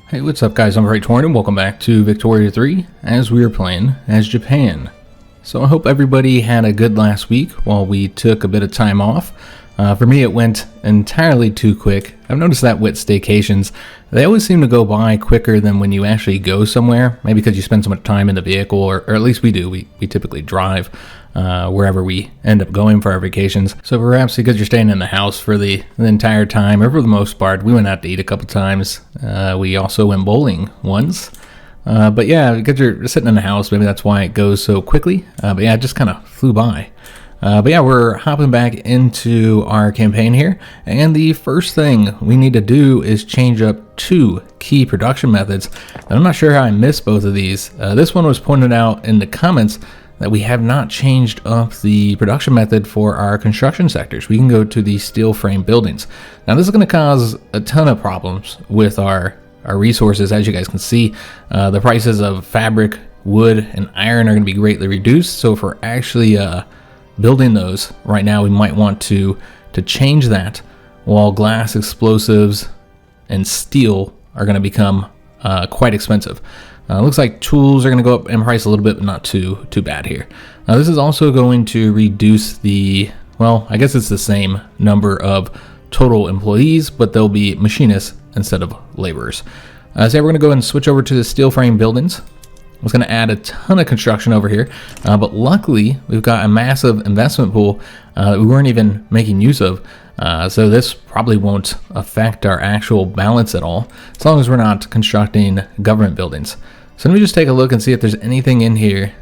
Hey, what's up guys, I'm Torn and welcome back to Victoria 3 as we are playing as Japan. So I hope everybody had a good last week while we took a bit of time off. For me it went entirely too quick. I've noticed that with staycations, they always seem to go by quicker than when you actually go somewhere. Maybe because you spend so much time in the vehicle, or at least we do. We typically drive wherever we end up going for our vacations. So perhaps because you're staying in the house for the entire time, or for the most part. We went out to eat a couple times. We also went bowling once. But yeah, because you're sitting in the house, maybe that's why it goes so quickly. But yeah, it just kind of flew by. But yeah, we're hopping back into our campaign here, and the first thing we need to do is change up 2 key production methods. And I'm not sure how I missed both of these. This one was pointed out in the comments that we have not changed up the production method for our construction sectors. We can go to the steel frame buildings. Now this is going to cause a ton of problems with our resources. As you guys can see, the prices of fabric, wood, and iron are going to be greatly reduced. So if we're actually building those right now, we might want to change that, while glass, explosives, and steel are going to become quite expensive. Looks like tools are going to go up in price a little bit, but not too bad here. This is also going to reduce the, well, I guess it's the same number of total employees, but they'll be machinists instead of laborers. So yeah, we're going to go ahead and switch over to the steel frame buildings. I was going to add a ton of construction over here, but luckily we've got a massive investment pool that we weren't even making use of. So this probably won't affect our actual balance at all, as long as we're not constructing government buildings. So let me just take a look and see if there's anything in here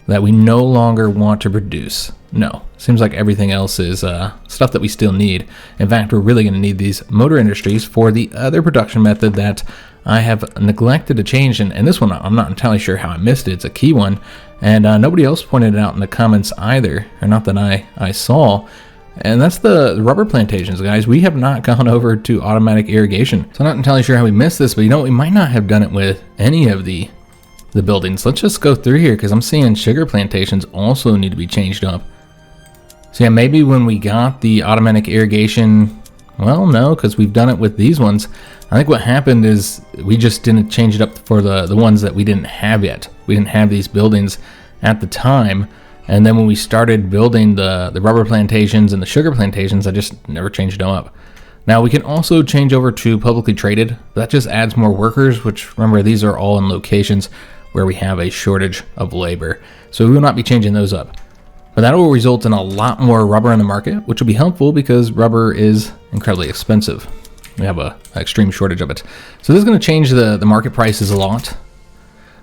that we no longer want to produce. No, seems like everything else is stuff that we still need. In fact, we're really going to need these motor industries for the other production method that I have neglected to change, and this one I'm not entirely sure how I missed it. It's a key one, and nobody else pointed it out in the comments either, or not that I saw. And that's the rubber plantations, guys. We have not gone over to automatic irrigation, so I'm not entirely sure how we missed this, but you know, we might not have done it with any of the buildings. Let's just go through here, because I'm seeing sugar plantations also need to be changed up. So yeah, maybe when we got the automatic irrigation, well, no, because we've done it with these ones. I think what happened is we just didn't change it up for the ones that we didn't have yet. We didn't have these buildings at the time, and then when we started building the rubber plantations and the sugar plantations, I just never changed them up. Now we can also change over to publicly traded. That just adds more workers, which, remember, these are all in locations where we have a shortage of labor. So we will not be changing those up. But that will result in a lot more rubber in the market, which will be helpful because rubber is incredibly expensive. We have an extreme shortage of it. So this is going to change the market prices a lot.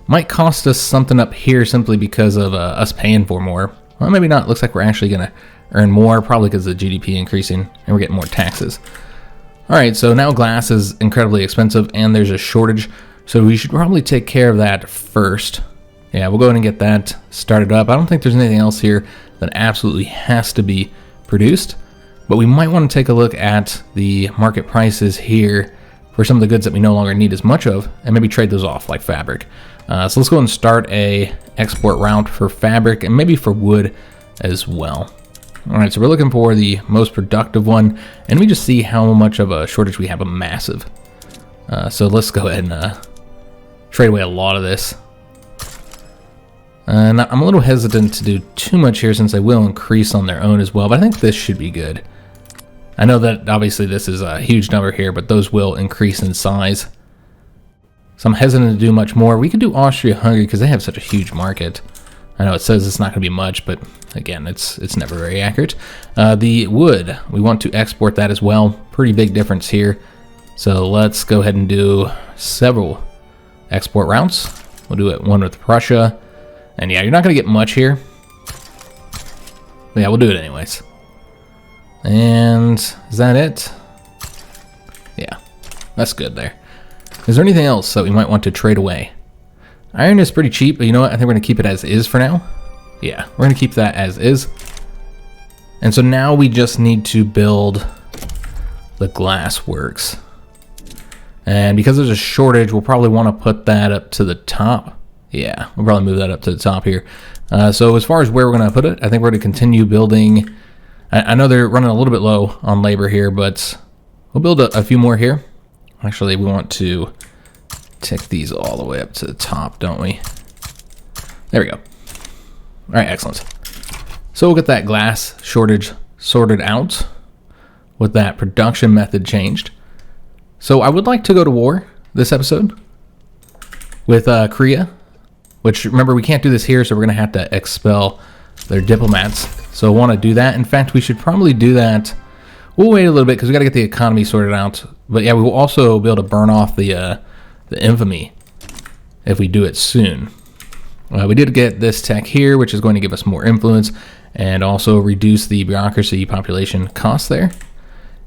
Might cost us something up here simply because of us paying for more. Well, maybe not. Looks like we're actually going to earn more, probably because of the GDP increasing and we're getting more taxes. Alright, so now glass is incredibly expensive and there's a shortage. So we should probably take care of that first. Yeah, we'll go ahead and get that started up. I don't think there's anything else here that absolutely has to be produced. But we might want to take a look at the market prices here for some of the goods that we no longer need as much of, and maybe trade those off, like fabric. So let's go ahead and start a export route for fabric, and maybe for wood as well. Alright, so we're looking for the most productive one, and we just see how much of a shortage we have. A massive. So let's go ahead and trade away a lot of this. And I'm a little hesitant to do too much here, since they will increase on their own as well, but I think this should be good. I know that obviously this is a huge number here, but those will increase in size. So I'm hesitant to do much more. We could do Austria-Hungary because they have such a huge market. I know it says it's not going to be much, but again, it's never very accurate. The wood, we want to export that as well. Pretty big difference here. So let's go ahead and do several export routes. We'll do it one with Prussia. And yeah, you're not going to get much here. But yeah, we'll do it anyways. And is that it? Yeah, that's good there. Is there anything else that we might want to trade away? Iron is pretty cheap, but you know what? I think we're going to keep it as is for now. Yeah, we're going to keep that as is. And so now we just need to build the glass works. And because there's a shortage, we'll probably want to put that up to the top. Yeah, we'll probably move that up to the top here. So as far as where we're going to put it, I think we're going to continue building. I know they're running a little bit low on labor here, but we'll build a few more here. Actually, we want to tick these all the way up to the top, don't we? There we go. All right, excellent. So we'll get that glass shortage sorted out with that production method changed. So I would like to go to war this episode with Korea, which, remember, we can't do this here, so we're going to have to expel their diplomats. So I want to do that. In fact, we should probably do that. We'll wait a little bit because we got to get the economy sorted out. But yeah, we will also be able to burn off the infamy if we do it soon. We did get this tech here, which is going to give us more influence and also reduce the bureaucracy population cost there.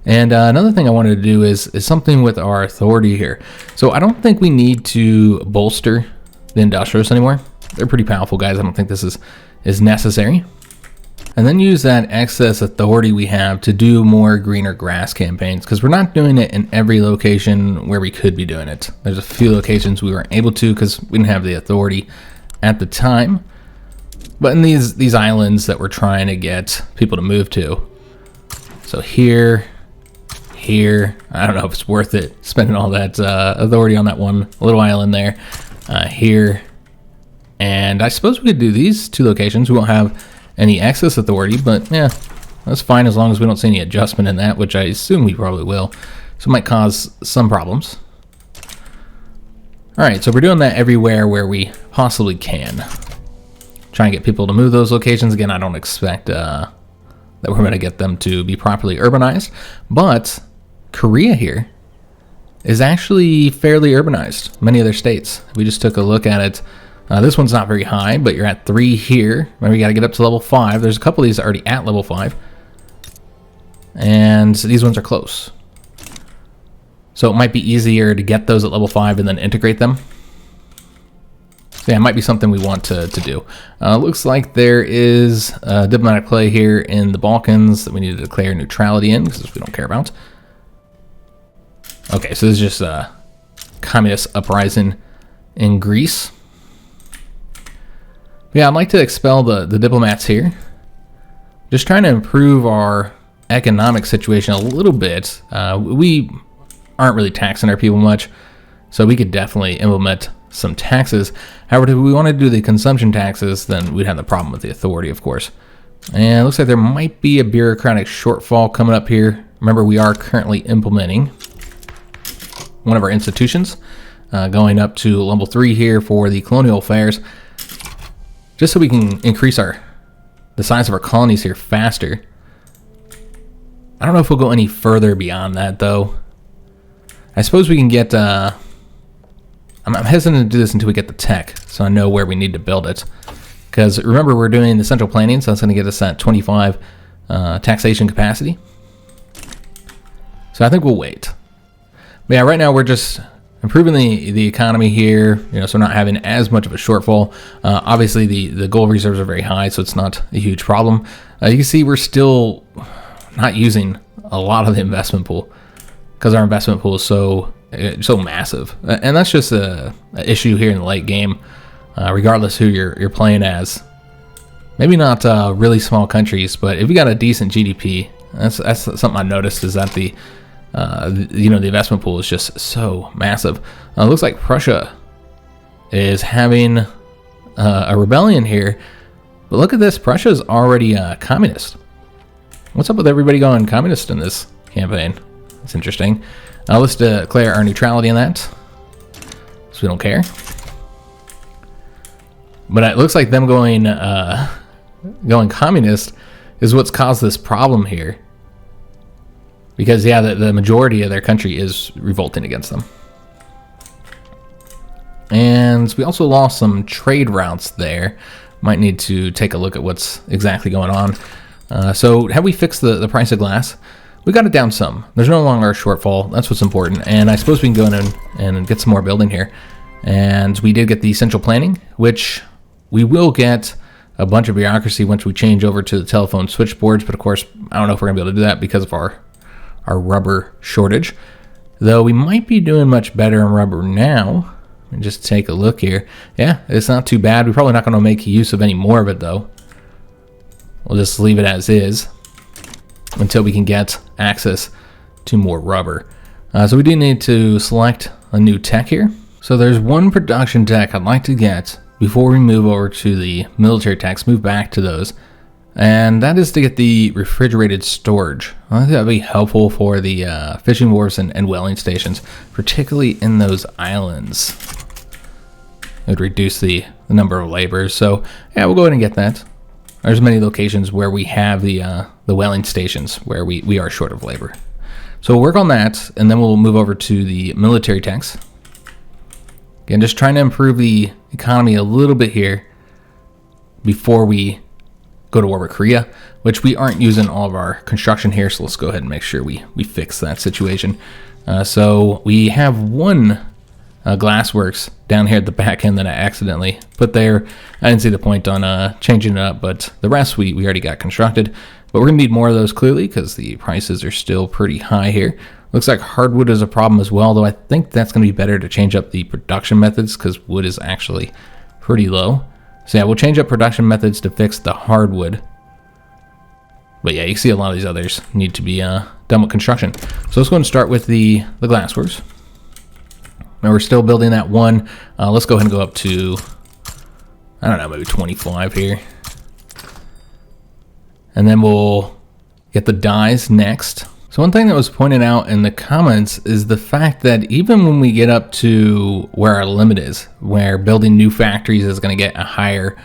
And another thing I wanted to do is something with our authority here. So I don't think we need to bolster the industrialists anymore. They're pretty powerful guys. I don't think this is necessary. And then use that excess authority we have to do more greener grass campaigns, because we're not doing it in every location where we could be doing it. There's a few locations we weren't able to because we didn't have the authority at the time. But in these islands that we're trying to get people to move to. So here, I don't know if it's worth it spending all that authority on that one little island there. Here, and I suppose we could do these two locations. We won't have any excess authority, but yeah, that's fine as long as we don't see any adjustment in that, which I assume we probably will. So it might cause some problems. All right, so we're doing that everywhere where we possibly can. Try and get people to move those locations. Again, I don't expect that we're going to get them to be properly urbanized, but Korea here is actually fairly urbanized. Many other states. We just took a look at it. This one's not very high, but you're at 3 here. Maybe you got to get up to level 5. There's a couple of these already at level 5. And these ones are close. So it might be easier to get those at level 5 and then integrate them. So yeah, it might be something we want to do. Looks like there is a diplomatic play here in the Balkans that we need to declare neutrality in, because we don't care about. Okay, so this is just a communist uprising in Greece. Yeah, I'd like to expel the diplomats here. Just trying to improve our economic situation a little bit. We aren't really taxing our people much, so we could definitely implement some taxes. However, if we want to do the consumption taxes, then we'd have the problem with the authority, of course. And it looks like there might be a bureaucratic shortfall coming up here. Remember, we are currently implementing one of our institutions, going up to level 3 here for the colonial affairs, just so we can increase the size of our colonies here faster. I don't know if we'll go any further beyond that, though. I suppose we can get... I'm hesitant to do this until we get the tech, so I know where we need to build it. Because remember, we're doing the central planning, so that's going to get us that 25 taxation capacity. So I think we'll wait. But yeah, right now we're just improving the economy here, so we're not having as much of a shortfall. Obviously, the gold reserves are very high, so it's not a huge problem. You can see we're still not using a lot of the investment pool because our investment pool is so massive, and that's just a issue here in the late game. Regardless who you're playing as, maybe not really small countries, but if you got a decent GDP, that's something I noticed, is that the investment pool is just so massive. Looks like Prussia is having a rebellion here, but look at this, Prussia's already communist. What's up with everybody going communist in this campaign? It's interesting. Let's declare our neutrality on that, so we don't care. But it looks like them going communist is what's caused this problem here. Because, yeah, the majority of their country is revolting against them. And we also lost some trade routes there. Might need to take a look at what's exactly going on. So have we fixed the price of glass? We got it down some. There's no longer a shortfall. That's what's important. And I suppose we can go in and get some more building here. And we did get the central planning, which we will get a bunch of bureaucracy once we change over to the telephone switchboards. But of course, I don't know if we're going to be able to do that because of our rubber shortage. Though we might be doing much better in rubber now. And just take a look here. Yeah, it's not too bad. We're probably not going to make use of any more of it, though. We'll just leave it as is until we can get access to more rubber. So we do need to select a new tech here. So there's one production tech I'd like to get before we move over to the military techs, move back to those. And that is to get the refrigerated storage. I think that would be helpful for the fishing wharves and whaling stations, particularly in those islands. It would reduce the number of laborers. So yeah, we'll go ahead and get that. There's many locations where we have the whaling stations where we are short of labor. So we'll work on that, and then we'll move over to the military techs. Again, just trying to improve the economy a little bit here before we go to war with Korea, which we aren't using all of our construction here, so let's go ahead and make sure we fix that situation. So we have one glassworks down here at the back end that I accidentally put there. I didn't see the point on changing it up, but the rest we already got constructed. But we're going to need more of those clearly because the prices are still pretty high here. Looks like hardwood is a problem as well, though I think that's going to be better to change up the production methods because wood is actually pretty low. So yeah, we'll change up production methods to fix the hardwood. But yeah, you can see a lot of these others need to be done with construction. So let's go and start with the glassworks. Now we're still building that one. Let's go ahead and go up to, I don't know, maybe 25 here. And then we'll get the dyes next. So one thing that was pointed out in the comments is the fact that even when we get up to where our limit is, where building new factories is going to get a higher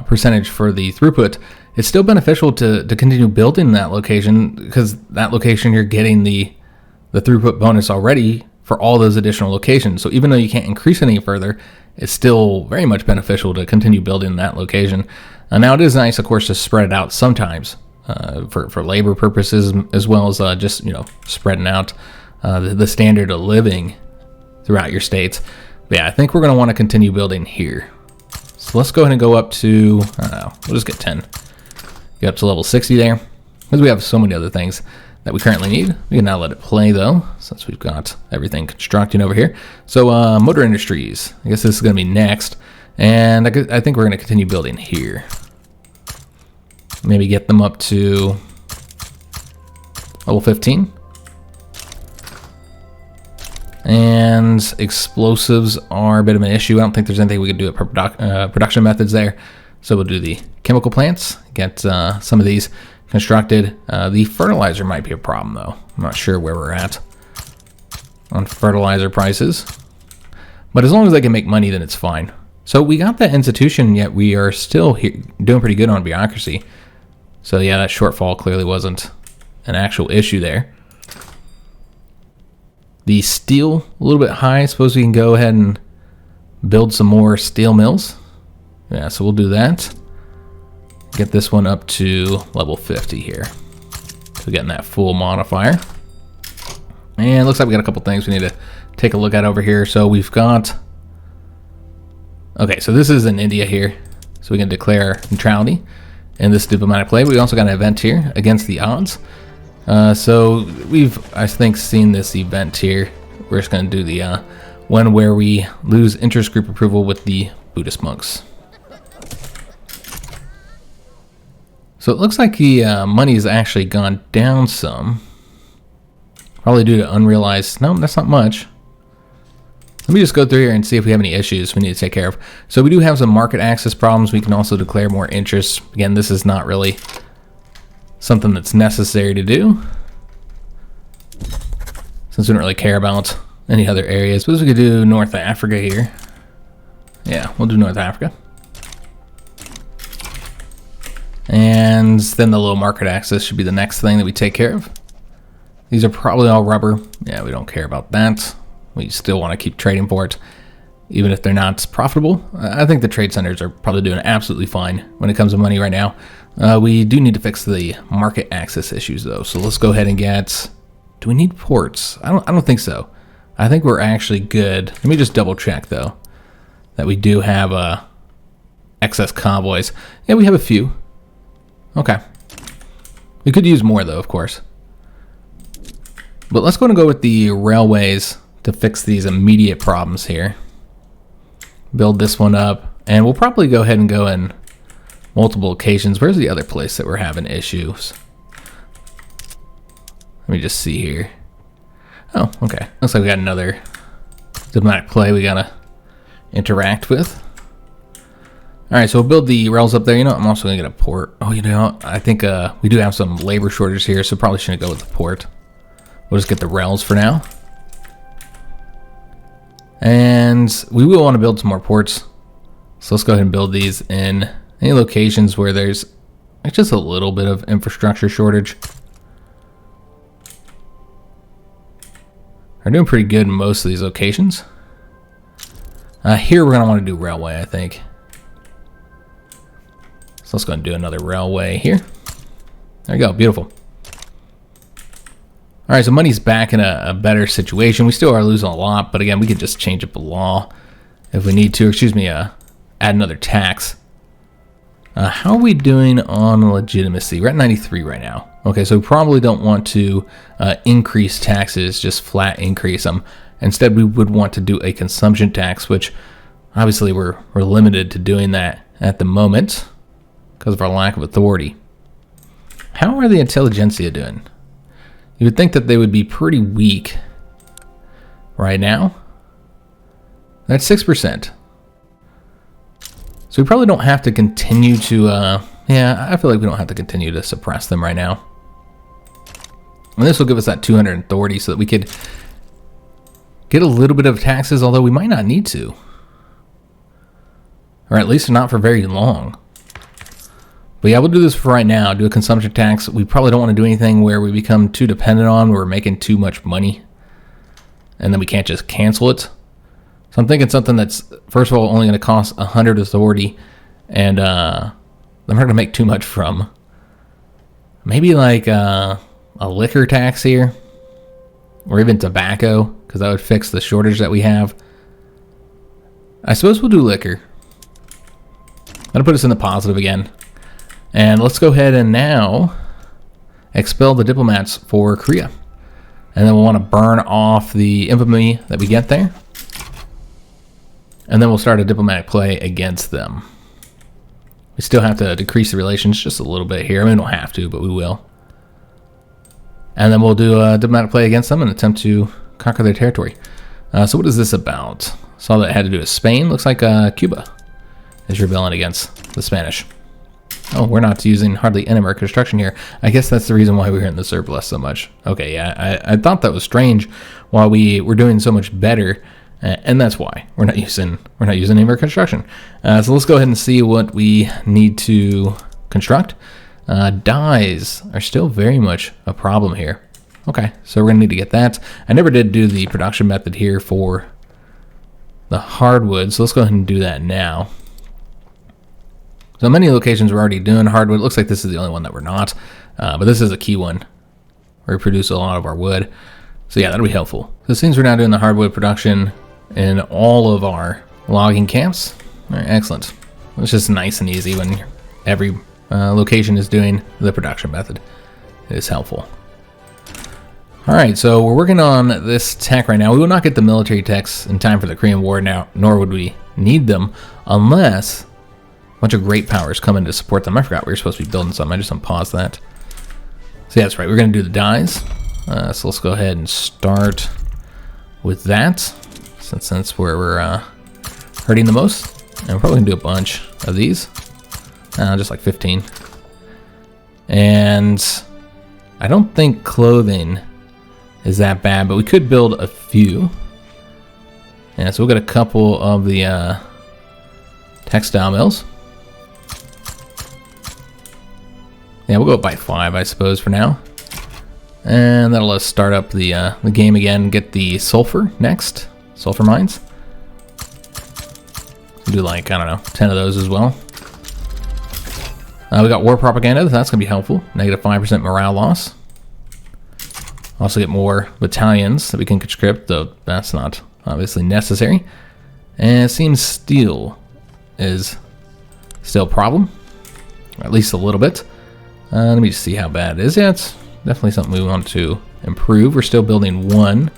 percentage for the throughput, it's still beneficial to continue building that location because that location you're getting the throughput bonus already for all those additional locations. So even though you can't increase any further, it's still very much beneficial to continue building that location. Now it is nice, of course, to spread it out sometimes for labor purposes, as well as just spreading out the standard of living throughout your states. But yeah, I think we're going to want to continue building here. So let's go ahead and go up to, I don't know, we'll just get 10. Get up to level 60 there, because we have so many other things that we currently need. We can now let it play though, since we've got everything constructing over here. So motor industries, I guess this is going to be next. And I think we're going to continue building here. Maybe get them up to level 15. And explosives are a bit of an issue. I don't think there's anything we could do at production methods there. So we'll do the chemical plants, get some of these constructed. The fertilizer might be a problem though. I'm not sure where we're at on fertilizer prices. But as long as they can make money, then it's fine. So we got that institution, yet we are still doing pretty good on bureaucracy. So yeah, that shortfall clearly wasn't an actual issue there. The steel, a little bit high. I suppose we can go ahead and build some more steel mills. Yeah, so we'll do that. Get this one up to level 50 here. So getting that full modifier. And it looks like we got a couple things we need to take a look at over here. So we've got... Okay, so this is in India here. So we can declare neutrality in this diplomatic play. We also got an event here against the odds. So we've, I think, seen this event here. We're just going to do the one where we lose interest group approval with the Buddhist monks. So it looks like the money has actually gone down some. Probably due to unrealized. No, that's not much. Let me just go through here and see if we have any issues we need to take care of. So we do have some market access problems. We can also declare more interest. Again, this is not really something that's necessary to do, since we don't really care about any other areas. But we could do North Africa here. Yeah, we'll do North Africa. And then the low market access should be the next thing that we take care of. These are probably all rubber. Yeah, we don't care about that. We still want to keep trading for it, even if they're not profitable. I think the trade centers are probably doing absolutely fine when it comes to money right now. We do need to fix the market access issues though. So let's go ahead and get, do we need ports? I don't think so. I think we're actually good. Let me just double check though, that we do have excess convoys. Yeah, we have a few. Okay. We could use more though, of course. But let's go with the railways to fix these immediate problems here. Build this one up, and we'll probably go ahead and go in multiple occasions. Where's the other place that we're having issues? Let me just see here. Oh, okay. Looks like we got another diplomatic play we gotta interact with. Alright, so we'll build the rails up there. You know, I'm also gonna get a port. Oh, you know, I think we do have some labor shortage here, so probably shouldn't go with the port. We'll just get the rails for now. And we will want to build some more ports. So let's go ahead and build these in any locations where there's just a little bit of infrastructure shortage. We're doing pretty good in most of these locations. Here we're going to want to do railway, I think. So let's go and do another railway here. There you go, beautiful. All right, so money's back in a better situation. We still are losing a lot, but again, we could just change up the law if we need to. Excuse me, add another tax. How are we doing on legitimacy? We're at 93 right now. Okay, so we probably don't want to increase taxes, just flat increase them. Instead, we would want to do a consumption tax, which obviously we're limited to doing that at the moment because of our lack of authority. How are the intelligentsia doing? You would think that they would be pretty weak right now. That's 6%. So we probably don't have to continue to, yeah, I feel like we don't have to continue to suppress them right now. And this will give us that 200 authority so that we could get a little bit of taxes, although we might not need to. Or at least not for very long. But yeah, we'll do this for right now, do a consumption tax. We probably don't want to do anything where we become too dependent on, where we're making too much money. And then we can't just cancel it. So I'm thinking something that's, first of all, only going to cost 100 authority. And I'm not going to make too much from. Maybe like a liquor tax here. Or even tobacco, because that would fix the shortage that we have. I suppose we'll do liquor. That'll put us in the positive again. And let's go ahead and now expel the diplomats for Korea. And then we'll want to burn off the infamy that we get there. And then we'll start a diplomatic play against them. We still have to decrease the relations just a little bit here. I mean, we don't have to, but we will. And then we'll do a diplomatic play against them and attempt to conquer their territory. So what is this about? Saw that it had to do with Spain. Looks like Cuba is rebelling against the Spanish. Oh, we're not using hardly any of our construction here. I guess that's the reason why we're in the surplus so much. Okay, yeah, I thought that was strange while we were doing so much better, and that's why we're not using any of our construction. So let's go ahead and see what we need to construct. Dyes are still very much a problem here. Okay, so we're gonna need to get that. I never did do the production method here for the hardwood, so let's go ahead and do that now. So many locations we're already doing hardwood. It looks like this is the only one that we're not, but this is a key one where we produce a lot of our wood. So yeah, that'll be helpful. So it seems we're now doing the hardwood production in all of our logging camps. All right, excellent. It's just nice and easy when every location is doing the production method. It is helpful. All right, so we're working on this tech right now. We will not get the military techs in time for the Korean War now, nor would we need them unless a bunch of great powers come in to support them. I forgot we were supposed to be building something. I just unpaused that. So yeah, that's right. We're going to do the dyes. So let's go ahead and start with that, since that's where we're hurting the most. And we're probably going to do a bunch of these, just like 15. And I don't think clothing is that bad, but we could build a few. Yeah, so we'll get a couple of the textile mills. Yeah, we'll go by 5, I suppose, for now. And that'll let us start up the game again, get the sulfur next. Sulfur mines. We'll do like, I don't know, 10 of those as well. We got war propaganda, that's going to be helpful. Negative 5% morale loss. Also get more battalions that we can conscript, though that's not obviously necessary. And it seems steel is still a problem, or at least a little bit. Let me just see how bad it is. Yeah, it's definitely something we want to improve. We're still building 1,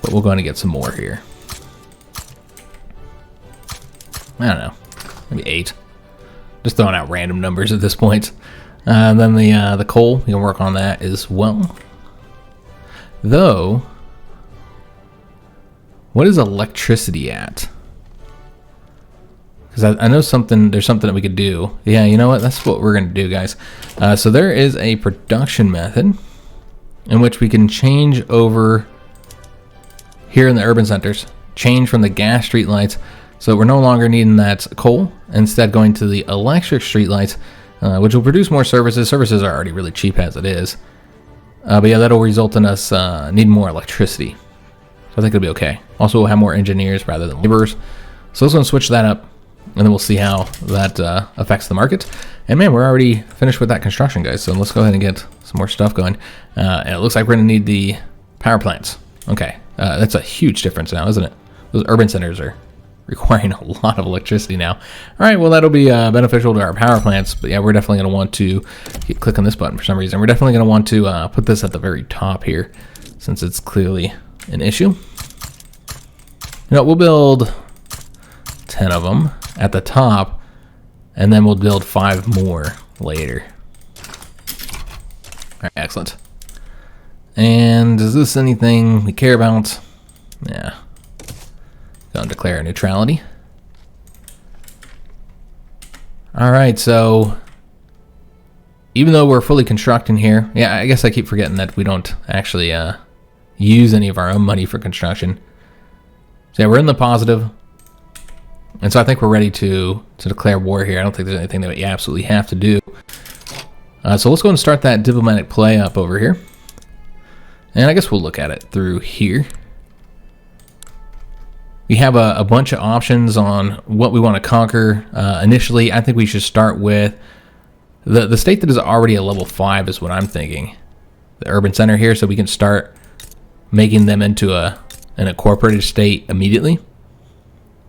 but we're going to get some more here. I don't know, maybe 8. Just throwing out random numbers at this point. Then the coal, we can work on that as well. Though, What is electricity at? Because I know there's something that we could do. Yeah, you know what? That's what we're going to do, guys. So there is a production method in which we can change over here in the urban centers. Change from the gas street lights. So we're no longer needing that coal. Instead going to the electric street lights, which will produce more services. Services are already really cheap as it is. But yeah, that'll result in us needing more electricity. So I think it'll be okay. Also, we'll have more engineers rather than laborers. So let's go and switch that up. And then we'll see how that affects the market. And man, we're already finished with that construction, guys. So let's go ahead and get some more stuff going. And it looks like we're going to need the power plants. Okay, that's a huge difference now, isn't it? Those urban centers are requiring a lot of electricity now. All right, well, that'll be beneficial to our power plants. But yeah, we're definitely going to want to click on this button for some reason. We're definitely going to want to put this at the very top here, since it's clearly an issue. You know, we'll build 10 of them at the top, and then we'll build 5 more later. All right, excellent. And is this anything we care about? Yeah. Go and declare neutrality. All right, so even though we're fully constructing here, yeah, I guess I keep forgetting that we don't actually use any of our own money for construction. So yeah, we're in the positive. And so I think we're ready to declare war here. I don't think there's anything that we absolutely have to do. So let's go and start that diplomatic play up over here. And I guess we'll look at it through here. We have a bunch of options on what we want to conquer. Initially, I think we should start with the state that is already a level 5 is what I'm thinking. The urban center here, so we can start making them into an incorporated state immediately.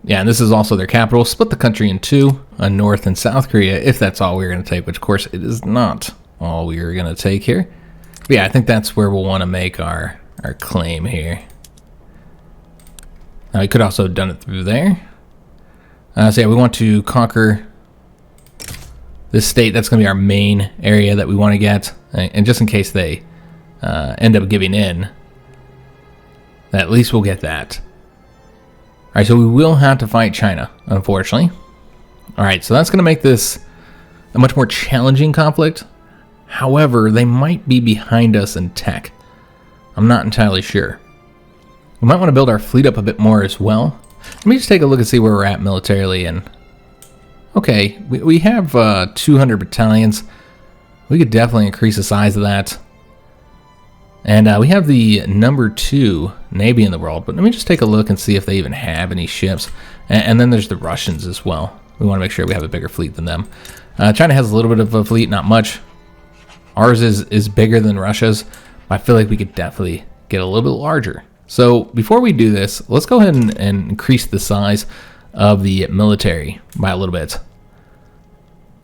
Yeah, and this is also their capital. Split the country in 2, North and South Korea, if that's all we're going to take, which of course it is not all we're going to take here. But yeah, I think that's where we'll want to make our claim here. Now, we could also have done it through there. So yeah, we want to conquer this state. That's going to be our main area that we want to get. And just in case they end up giving in, at least we'll get that. All right, so we will have to fight China, unfortunately. All right, so that's going to make this a much more challenging conflict. However, they might be behind us in tech. I'm not entirely sure. We might want to build our fleet up a bit more as well. Let me just take a look and see where we're at militarily. And okay, we have 200 battalions. We could definitely increase the size of that. And we have the number 2 Navy in the world, but let me just take a look and see if they even have any ships. And then there's the Russians as well. We want to make sure we have a bigger fleet than them. China has a little bit of a fleet, not much. Ours is bigger than Russia's, but I feel like we could definitely get a little bit larger. So before we do this, let's go ahead and increase the size of the military by a little bit.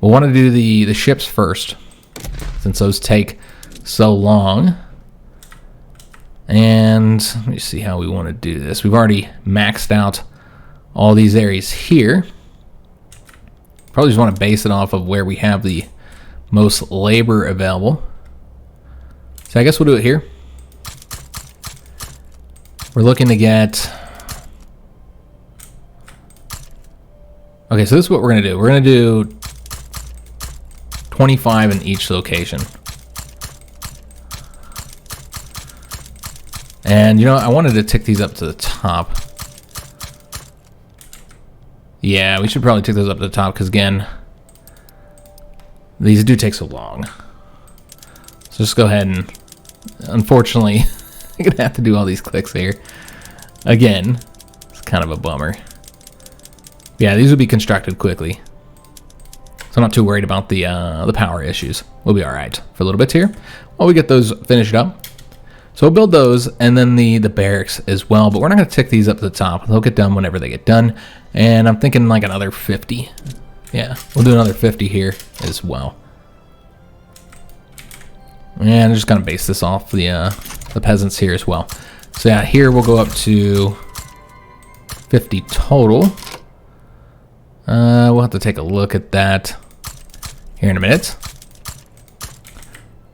We'll want to do the ships first, since those take so long. And let me see how we want to do this. We've already maxed out all these areas here. Probably just want to base it off of where we have the most labor available. So I guess we'll do it here. We're looking to get... Okay, so this is what we're going to do. We're going to do 25 in each location. And, you know, I wanted to tick these up to the top. Yeah, we should probably tick those up to the top because, again, these do take so long. So just go ahead and, unfortunately, I'm going to have to do all these clicks here. Again, it's kind of a bummer. Yeah, these will be constructed quickly. So I'm not too worried about the power issues. We'll be all right for a little bit here while we get those finished up. So we'll build those and then the barracks as well, but we're not going to tick these up to the top. They'll get done whenever they get done. And I'm thinking like another 50. Yeah, we'll do another 50 here as well. And I'm just going to base this off the peasants here as well. So yeah, here we'll go up to 50 total. We'll have to take a look at that here in a minute.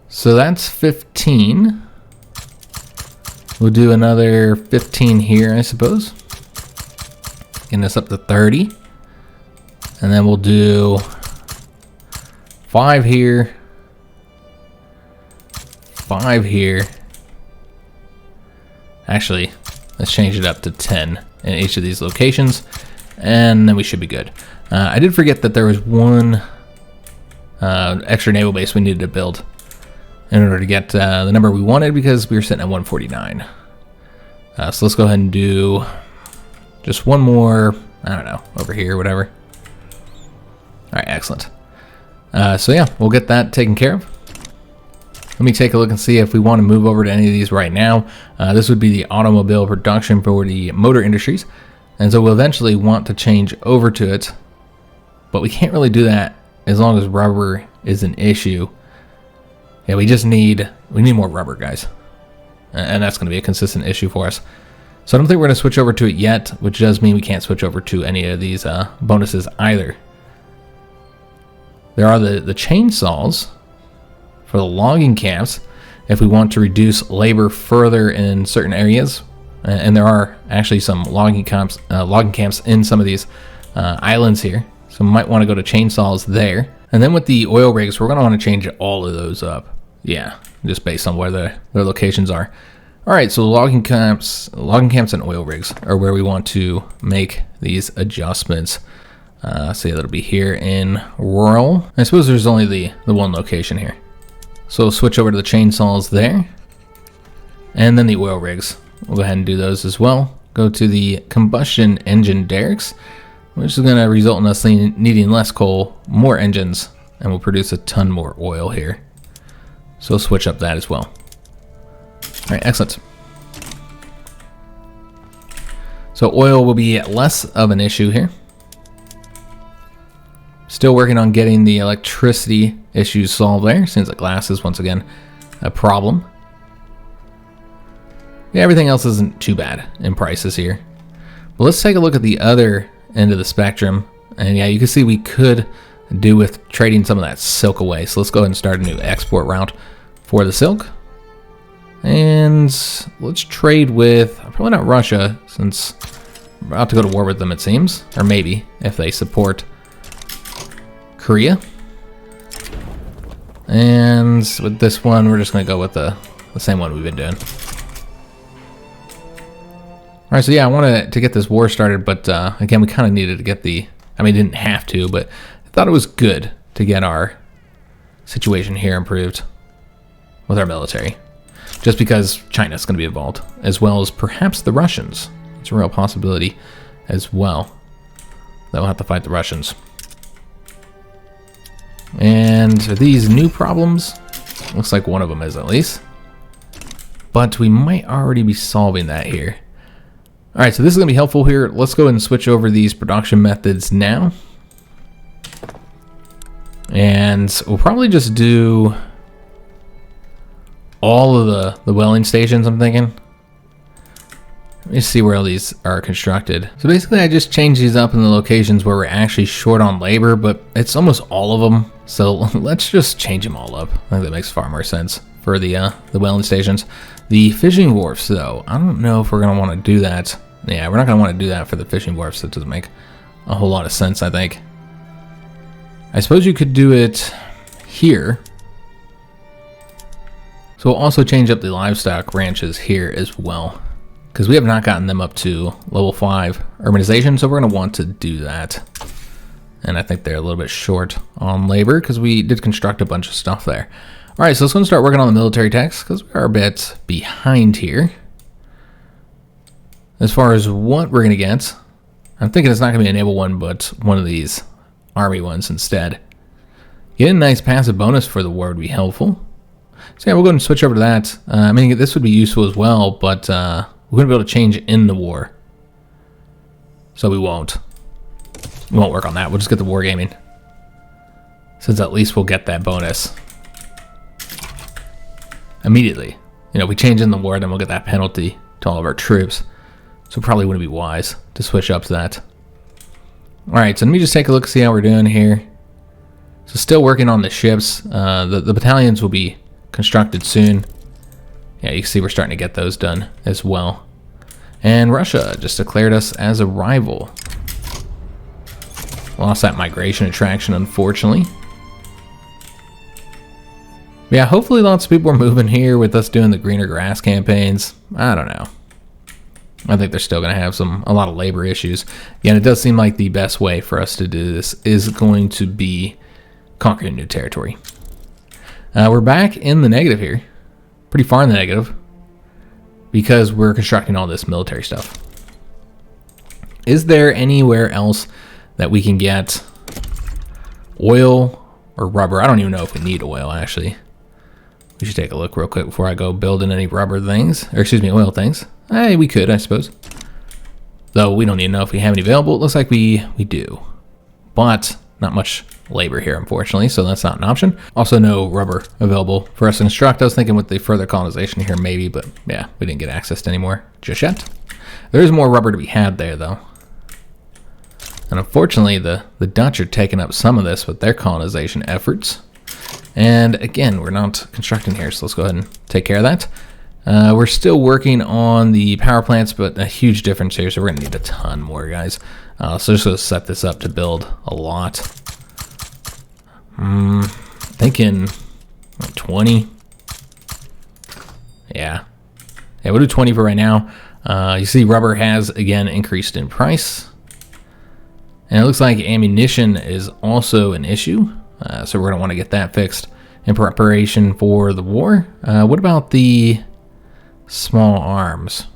So that's 15. We'll do another 15 here, I suppose. getting us up to 30. And then we'll do 5 here, 5 here. Actually, let's change it up to 10 in each of these locations, and then we should be good. I did forget that there was one extra naval base we needed to build in order to get the number we wanted, because we were sitting at 149. So let's go ahead and do just one more, I don't know, over here, whatever. All right, excellent. So yeah, we'll get that taken care of. Let me take a look and see if we want to move over to any of these right now. This would be the automobile production for the motor industries. And so we'll eventually want to change over to it, but we can't really do that as long as rubber is an issue. Yeah, we need more rubber, guys. And that's going to be a consistent issue for us. So I don't think we're going to switch over to it yet, which does mean we can't switch over to any of these bonuses either. There are the chainsaws for the logging camps if we want to reduce labor further in certain areas. And there are actually some logging camps in some of these islands here. So we might want to go to chainsaws there. And then with the oil rigs, we're going to want to change all of those up. Yeah, just based on where their locations are. All right, so logging camps and oil rigs are where we want to make these adjustments. So yeah, that'll be here in rural. I suppose there's only the one location here. So we'll switch over to the chainsaws there. And then the oil rigs. We'll go ahead and do those as well. Go to the combustion engine derricks, which is going to result in us needing less coal, more engines, and we'll produce a ton more oil here. So we'll switch up that as well. All right, excellent. So oil will be less of an issue here. Still working on getting the electricity issues solved there, since the glass is once again a problem. Yeah, everything else isn't too bad in prices here. But let's take a look at the other end of the spectrum. And yeah, you can see we could do with trading some of that silk away. So let's go ahead and start a new export route for the silk. And let's trade with, probably not Russia, since we're about to go to war with them, it seems. Or maybe, if they support Korea. And with this one, we're just going to go with the same one we've been doing. All right, so yeah, I wanted to get this war started, but again, we kind of needed to get didn't have to, but I thought it was good to get our situation here improved with our military. Just because China's going to be involved, as well as perhaps the Russians. It's a real possibility as well that we'll have to fight the Russians. And these new problems, looks like one of them is at least. But we might already be solving that here. All right, so this is going to be helpful here. Let's go ahead and switch over these production methods now. And we'll probably just do all of the welding stations, I'm thinking. Let me see where all these are constructed. So basically, I just changed these up in the locations where we're actually short on labor, but it's almost all of them. So let's just change them all up. I think that makes far more sense for the welding stations. The fishing wharfs, though, I don't know if we're going to want to do that. Yeah, we're not going to want to do that for the fishing wharfs. That doesn't make a whole lot of sense, I think. I suppose you could do it here. So we'll also change up the livestock ranches here as well, because we have not gotten them up to level 5 urbanization, so we're going to want to do that. And I think they're a little bit short on labor because we did construct a bunch of stuff there. All right, so let's go and start working on the military tax because we are a bit behind here. As far as what we're going to get, I'm thinking it's not going to be a naval one, but one of these army ones instead. Getting a nice passive bonus for the war would be helpful. So yeah, we'll go and switch over to that. I mean, this would be useful as well, but we're going to be able to change in the war. So we won't work on that. We'll just get the wargaming, since at least we'll get that bonus immediately. You know, if we change in the war, then we'll get that penalty to all of our troops. So probably wouldn't be wise to switch up to that. All right, so let me just take a look, see how we're doing here. So still working on the ships. The battalions will be constructed soon. Yeah, you can see we're starting to get those done as well. And Russia just declared us as a rival. lost that migration attraction, unfortunately. Yeah, hopefully lots of people are moving here with us doing the greener grass campaigns. I don't know. I think they're still going to have a lot of labor issues. Yeah, and it does seem like the best way for us to do this is going to be conquering new territory. We're back in the negative here. Pretty far in the negative. Because we're constructing all this military stuff. Is there anywhere else that we can get oil or rubber? I don't even know if we need oil, actually. We should take a look real quick before I go building any rubber things. Or excuse me, oil things. Hey, we could, I suppose. Though we don't even know if we have any available. It looks like we do. But not much labor here, unfortunately, so that's not an option. Also, no rubber available for us to construct. I was thinking with the further colonization here, maybe, but yeah, we didn't get access to any more just yet. There is more rubber to be had there, though. And unfortunately, the Dutch are taking up some of this with their colonization efforts. And again, we're not constructing here, so let's go ahead and take care of that. We're still working on the power plants, but a huge difference here, so we're going to need a ton more, guys. So just going to set this up to build a lot. Thinking like 20. Yeah, we'll do 20 for right now. You see rubber has, again, increased in price. And it looks like ammunition is also an issue. So we're going to want to get that fixed in preparation for the war. What about the small arms?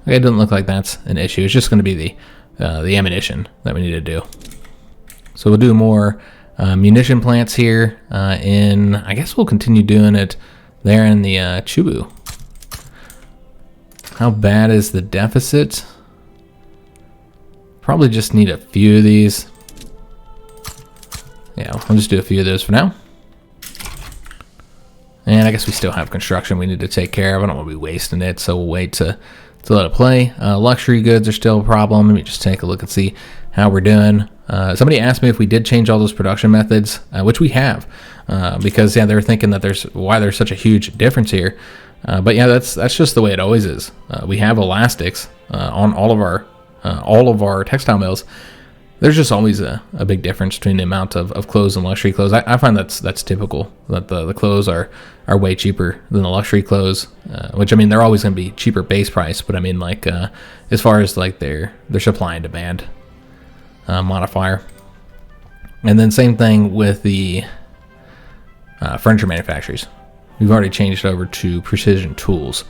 Okay, it doesn't look like that's an issue. It's just going to be the ammunition that we need to do. So we'll do more munition plants here I guess we'll continue doing it there in the Chubu. How bad is the deficit? Probably just need a few of these. Yeah, we'll just do a few of those for now. And I guess we still have construction we need to take care of. I don't want to be wasting it, so we'll wait to let it play. Luxury goods are still a problem. Let me just take a look and see how we're doing. Somebody asked me if we did change all those production methods, which we have, because yeah, they were thinking that why there's such a huge difference here. But yeah, that's just the way it always is. We have elastics on all of our textile mills. There's just always a big difference between the amount of clothes and luxury clothes. I find that's typical, that the clothes are way cheaper than the luxury clothes, which, I mean, they're always going to be cheaper base price, but I mean, like, as far as like their supply and demand modifier. And then same thing with the furniture manufacturers. We've already changed over to precision tools.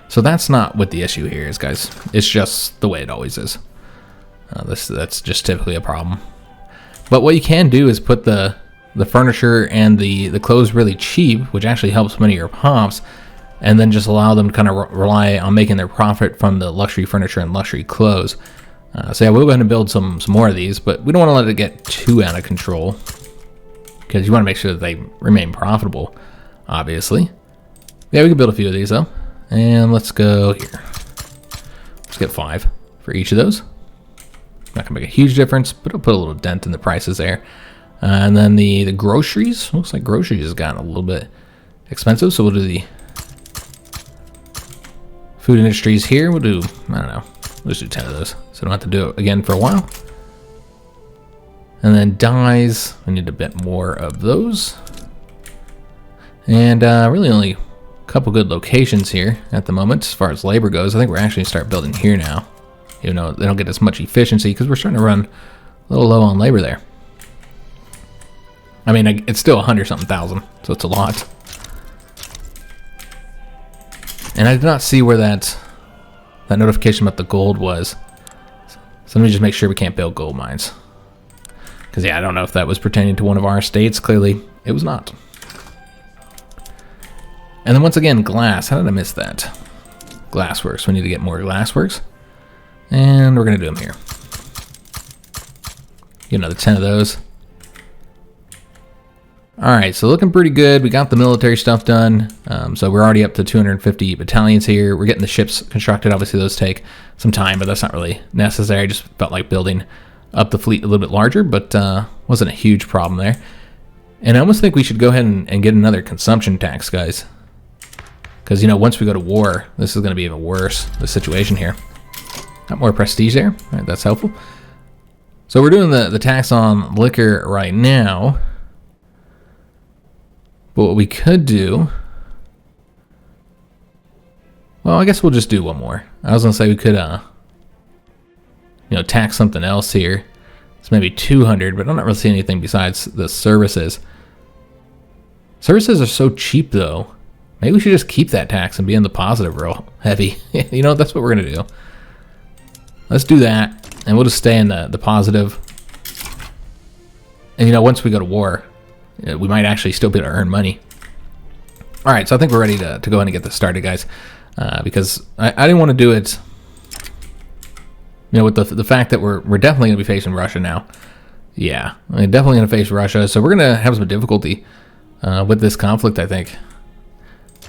So that's not what the issue here is, guys. It's just the way it always is. That's just typically a problem. But what you can do is put the furniture and the clothes really cheap, which actually helps many of your pops, and then just allow them to kind of rely on making their profit from the luxury furniture and luxury clothes. So yeah, we'll go ahead and build some more of these, but we don't want to let it get too out of control, because you want to make sure that they remain profitable, obviously. Yeah, we can build a few of these though. And let's go here. Let's get 5 for each of those. Not gonna make a huge difference, but it'll put a little dent in the prices there. And then the groceries, looks like groceries has gotten a little bit expensive, so we'll do the food industries here. We'll do, I don't know, we'll just do 10 of those, so I don't have to do it again for a while. And then dyes, we need a bit more of those. And really only a couple good locations here at the moment as far as labor goes. I think we're actually gonna start building here now, even though they don't get as much efficiency, because we're starting to run a little low on labor there. I mean, it's still 100-something thousand, so it's a lot. And I did not see where that notification about the gold was. So let me just make sure we can't build gold mines. Because yeah, I don't know if that was pertaining to one of our states. Clearly, it was not. And then once again, glass. How did I miss that? Glassworks. We need to get more glassworks. And we're going to do them here. Get another 10 of those. Alright, so looking pretty good. We got the military stuff done. So we're already up to 250 battalions here. We're getting the ships constructed. Obviously, those take some time, but that's not really necessary. I just felt like building up the fleet a little bit larger, but wasn't a huge problem there. And I almost think we should go ahead and get another consumption tax, guys. Because, you know, once we go to war, this is going to be even worse, the situation here. Got more prestige there. All right, that's helpful. So we're doing the tax on liquor right now. But what we could do... Well, I guess we'll just do one more. I was going to say we could, tax something else here. It's maybe 200, but I'm not really seeing anything besides the services. Services are so cheap, though. Maybe we should just keep that tax and be in the positive real heavy. You know, that's what we're going to do. Let's do that, and we'll just stay in the positive. And, once we go to war, we might actually still be able to earn money. All right, so I think we're ready to go ahead and get this started, guys. Because I didn't want to do it, with the fact that we're definitely going to be facing Russia now. Yeah, I'm definitely going to face Russia, so we're going to have some difficulty with this conflict, I think.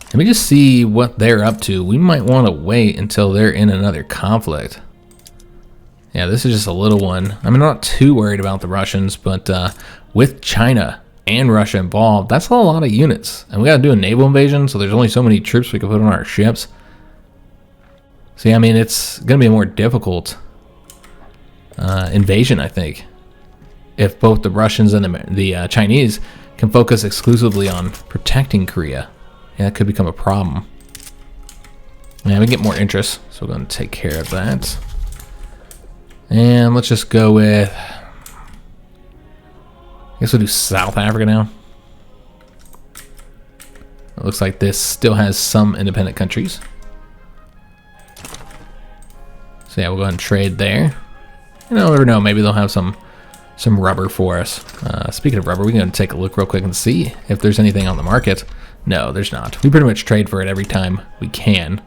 Let me just see what they're up to. We might want to wait until they're in another conflict. Yeah, this is just a little one. I'm not too worried about the Russians, but with China and Russia involved, that's a lot of units. And we got to do a naval invasion, so there's only so many troops we can put on our ships. So, yeah, it's going to be a more difficult invasion, I think, if both the Russians and the Chinese can focus exclusively on protecting Korea. Yeah, it could become a problem. Yeah, we can get more interest, so we're going to take care of that. And let's just go with... I guess we'll do South Africa now. It looks like this still has some independent countries. So yeah, we'll go ahead and trade there. You never know, maybe they'll have some rubber for us. Speaking of rubber, we can take a look real quick and see if there's anything on the market. No, there's not. We pretty much trade for it every time we can.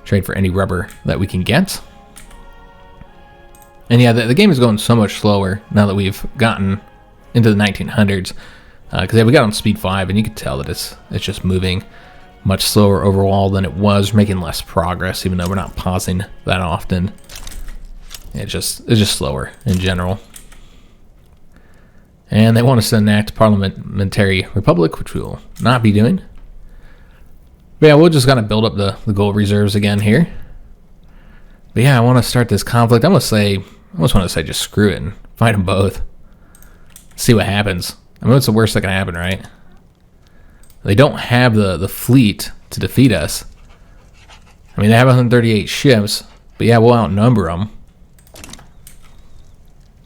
Trade for any rubber that we can get. And yeah, the game is going so much slower now that we've gotten into the 1900s. Because yeah, we got on speed 5, and you can tell that it's just moving much slower overall than it was, making less progress, even though we're not pausing that often. It's just slower in general. And they want us to enact Parliamentary Republic, which we will not be doing. But yeah, we'll just kind of build up the gold reserves again here. But yeah, I want to start this conflict. I almost want to say just screw it and fight them both. See what happens. What's the worst that can happen, right? They don't have the fleet to defeat us. They have 138 ships, but yeah, we'll outnumber them.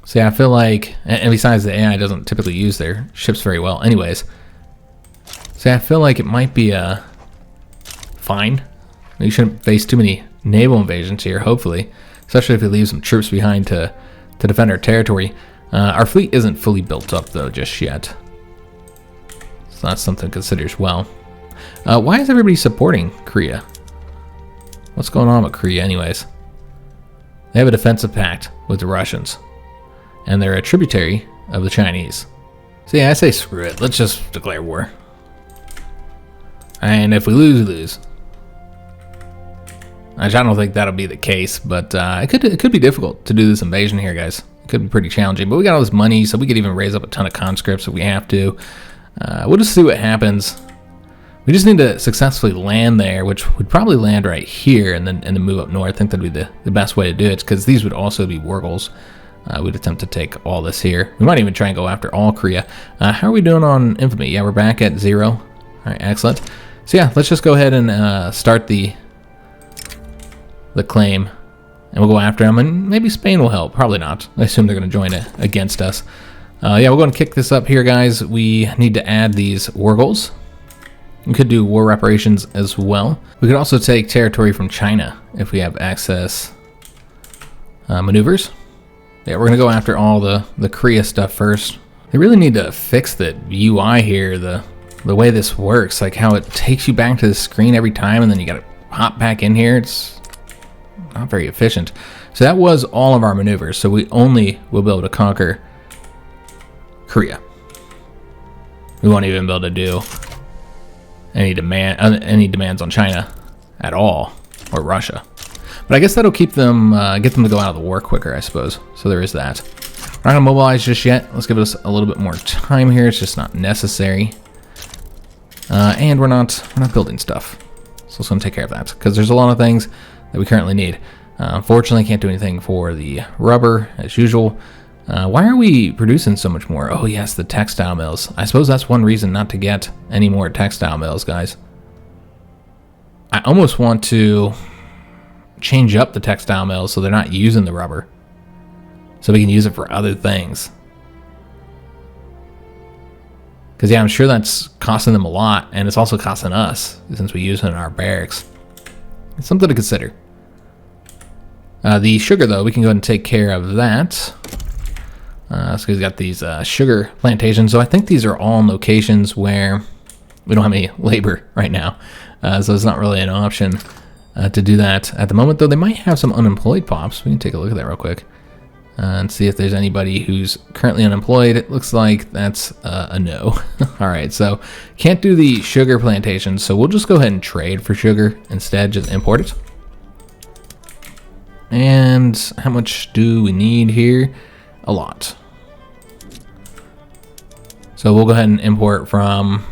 So yeah, I feel like, and besides the AI doesn't typically use their ships very well anyways. So yeah, I feel like it might be fine. We shouldn't face too many naval invasions here, hopefully. Especially if we leave some troops behind to defend our territory. Our fleet isn't fully built up though just yet. So that's something to consider as well. Why is everybody supporting Korea? What's going on with Korea anyways? They have a defensive pact with the Russians. And they're a tributary of the Chinese. So yeah, I say screw it. Let's just declare war. And if we lose, we lose. I don't think that'll be the case, but it could be difficult to do this invasion here, guys. It could be pretty challenging, but we got all this money, so we could even raise up a ton of conscripts if we have to. We'll just see what happens. We just need to successfully land there, which would probably land right here and then move up north. I think that'd be the best way to do it, because these would also be Juggels. We'd attempt to take all this here. We might even try and go after all Korea. How are we doing on infamy? Yeah, we're back at 0. All right, excellent. So yeah, let's just go ahead and start the claim, and we'll go after them, and maybe Spain will help. Probably not. I assume they're going to join it against us. Yeah, we're going to kick this up here, guys. We need to add these Juggels. We could do war reparations as well. We could also take territory from China if we have access maneuvers. Yeah, we're going to go after all the Korea stuff first. They really need to fix the UI here, the way this works, like how it takes you back to the screen every time and then you got to hop back in here. It's not very efficient. So that was all of our maneuvers, so we only will be able to conquer Korea. We won't even be able to do any demands on China at all, or Russia. But I guess that'll keep them, get them to go out of the war quicker, I suppose. So there is that. We're not gonna mobilize just yet. Let's give us a little bit more time here. It's just not necessary. And we're not building stuff. So let's gonna take care of that, because there's a lot of things that we currently need. Unfortunately, can't do anything for the rubber, as usual. Why are we producing so much more? Oh, yes, the textile mills. I suppose that's one reason not to get any more textile mills, guys. I almost want to change up the textile mills so they're not using the rubber, so we can use it for other things. Because, yeah, I'm sure that's costing them a lot, and it's also costing us, since we use it in our barracks. It's something to consider. The sugar, though, we can go ahead and take care of that. So we've got these sugar plantations. So I think these are all in locations where we don't have any labor right now. So it's not really an option to do that at the moment, though they might have some unemployed pops. We can take a look at that real quick and see if there's anybody who's currently unemployed. It looks like that's a no. All right, so can't do the sugar plantations, so we'll just go ahead and trade for sugar instead, just import it. And how much do we need here? A lot. So we'll go ahead and import from,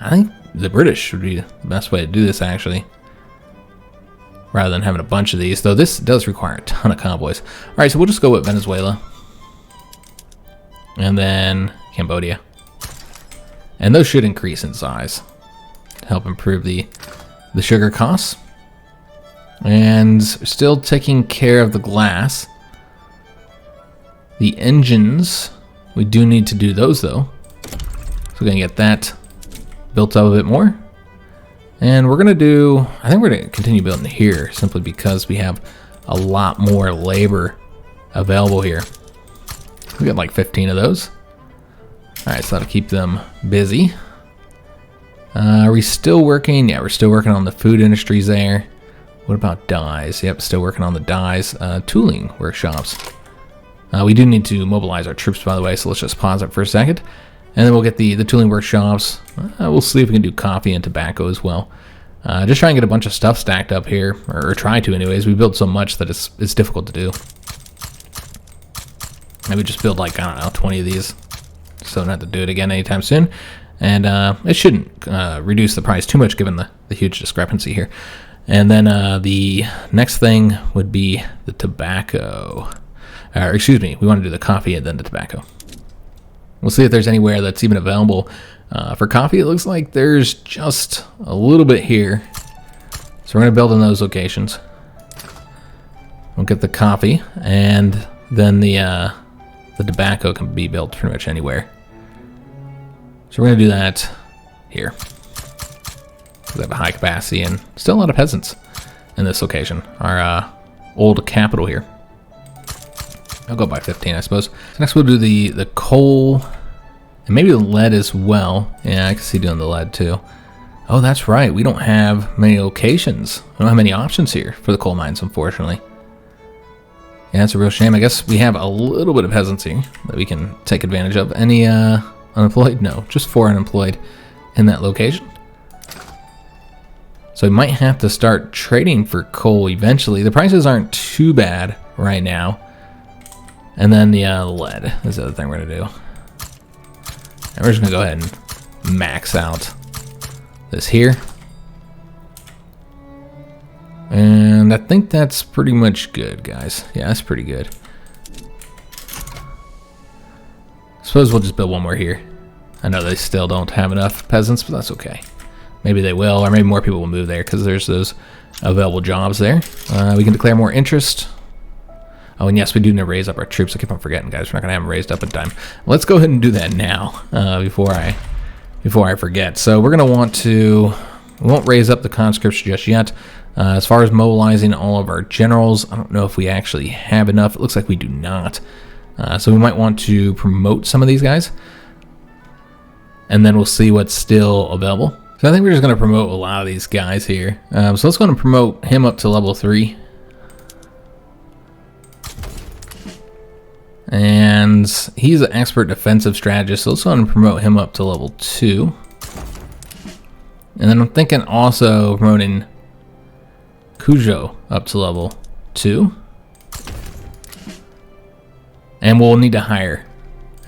I think the British would be the best way to do this, actually, rather than having a bunch of these, though this does require a ton of convoys. All right, so we'll just go with Venezuela and then Cambodia, and those should increase in size to help improve the sugar costs. And still taking care of the glass. The engines, we do need to do those, though, so we're gonna get that built up a bit more. And we're gonna do, I think we're gonna continue building here simply because we have a lot more labor available here. We got like 15 of those. All right, so that'll keep them busy. Are we still working? Yeah, we're still working on the food industries there. What about dyes? Yep, still working on the dyes. Tooling workshops. We do need to mobilize our troops, by the way, so let's just pause it for a second. And then we'll get the tooling workshops. We'll see if we can do coffee and tobacco as well. Just try and get a bunch of stuff stacked up here, or try to anyways. We build so much that it's difficult to do. Maybe just build like, I don't know, 20 of these, so don't have to do it again anytime soon. And it shouldn't reduce the price too much given the huge discrepancy here. And then the next thing would be the tobacco. Or excuse me, we want to do the coffee and then the tobacco. We'll see if there's anywhere that's even available for coffee. It looks like there's just a little bit here. So we're going to build in those locations. We'll get the coffee, and then the tobacco can be built pretty much anywhere. So we're going to do that here. We have a high capacity and still a lot of peasants in this location. Our old capital here. I'll go by 15, I suppose. So next we'll do the coal and maybe the lead as well. Yeah, I can see doing the lead too. Oh, that's right. We don't have many locations. We don't have many options here for the coal mines, unfortunately. Yeah, that's a real shame. I guess we have a little bit of peasants here that we can take advantage of. Any unemployed? No, just 4 unemployed in that location. So we might have to start trading for coal eventually. The prices aren't too bad right now. And then the lead is the other thing we're going to do. And we're just going to go ahead and max out this here. And I think that's pretty much good, guys. Yeah, that's pretty good. Suppose we'll just build one more here. I know they still don't have enough peasants, but that's okay. Maybe they will, or maybe more people will move there because there's those available jobs there. We can declare more interest. Oh, and yes, we do need to raise up our troops. I keep on forgetting, guys. We're not going to have them raised up in time. Let's go ahead and do that now before I forget. So we're going to want to... We won't raise up the conscripts just yet. As far as mobilizing all of our generals, I don't know if we actually have enough. It looks like we do not. So we might want to promote some of these guys. And then we'll see what's still available. So I think we're just going to promote a lot of these guys here. So let's go and promote him up to level 3. And he's an expert defensive strategist, so let's go and promote him up to level 2. And then I'm thinking also promoting Cujo up to level 2. And we'll need to hire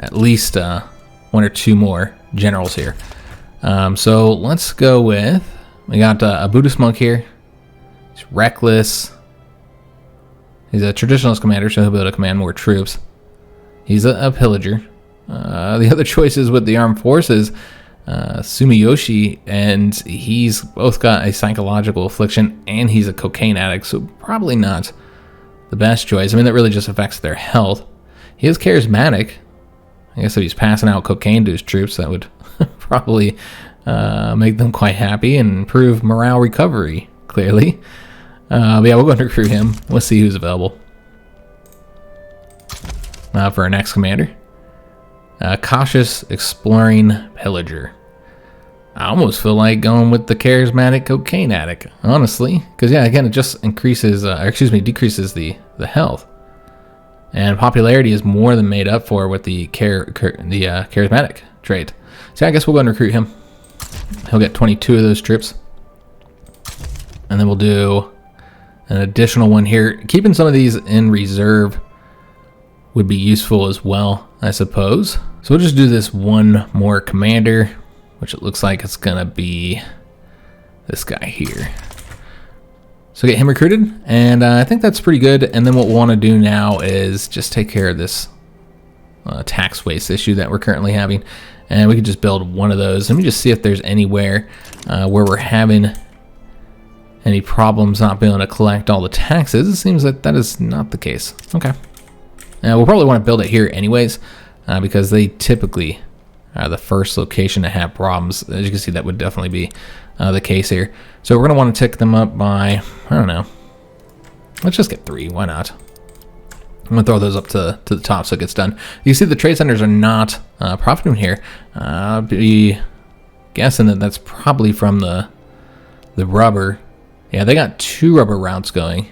at least 1 or 2 more generals here. So let's go with, we got a Buddhist monk here. He's reckless. He's a traditionalist commander, so he'll be able to command more troops. He's a pillager. The other choices with the armed forces, Sumiyoshi, and he's both got a psychological affliction, and he's a cocaine addict, so probably not the best choice. I mean, that really just affects their health. He is charismatic. I guess if he's passing out cocaine to his troops, that would probably make them quite happy and improve morale recovery, clearly. But yeah, we'll go and recruit him. Let's see who's available. For our next commander. Cautious exploring pillager. I almost feel like going with the charismatic cocaine addict, honestly. Because yeah, again, it just increases, decreases the health. And popularity is more than made up for with the charismatic trait. So I guess we'll go and recruit him. He'll get 22 of those troops. And then we'll do an additional one here. Keeping some of these in reserve would be useful as well, I suppose. So we'll just do this one more commander, which it looks like it's gonna be this guy here. So get him recruited, and I think that's pretty good. And then what we'll want to do now is just take care of this tax waste issue that we're currently having. And we can just build one of those. Let me just see if there's anywhere where we're having any problems not being able to collect all the taxes. It seems that that is not the case. Okay. We'll probably want to build it here anyways, because they typically are the first location to have problems. As you can see, that would definitely be the case here. So we're going to want to tick them up by, I don't know, let's just get 3. Why not? I'm going to throw those up to the top so it gets done. You see the trade centers are not profiting here. I'll be guessing that that's probably from the rubber. Yeah, they got 2 rubber routes going.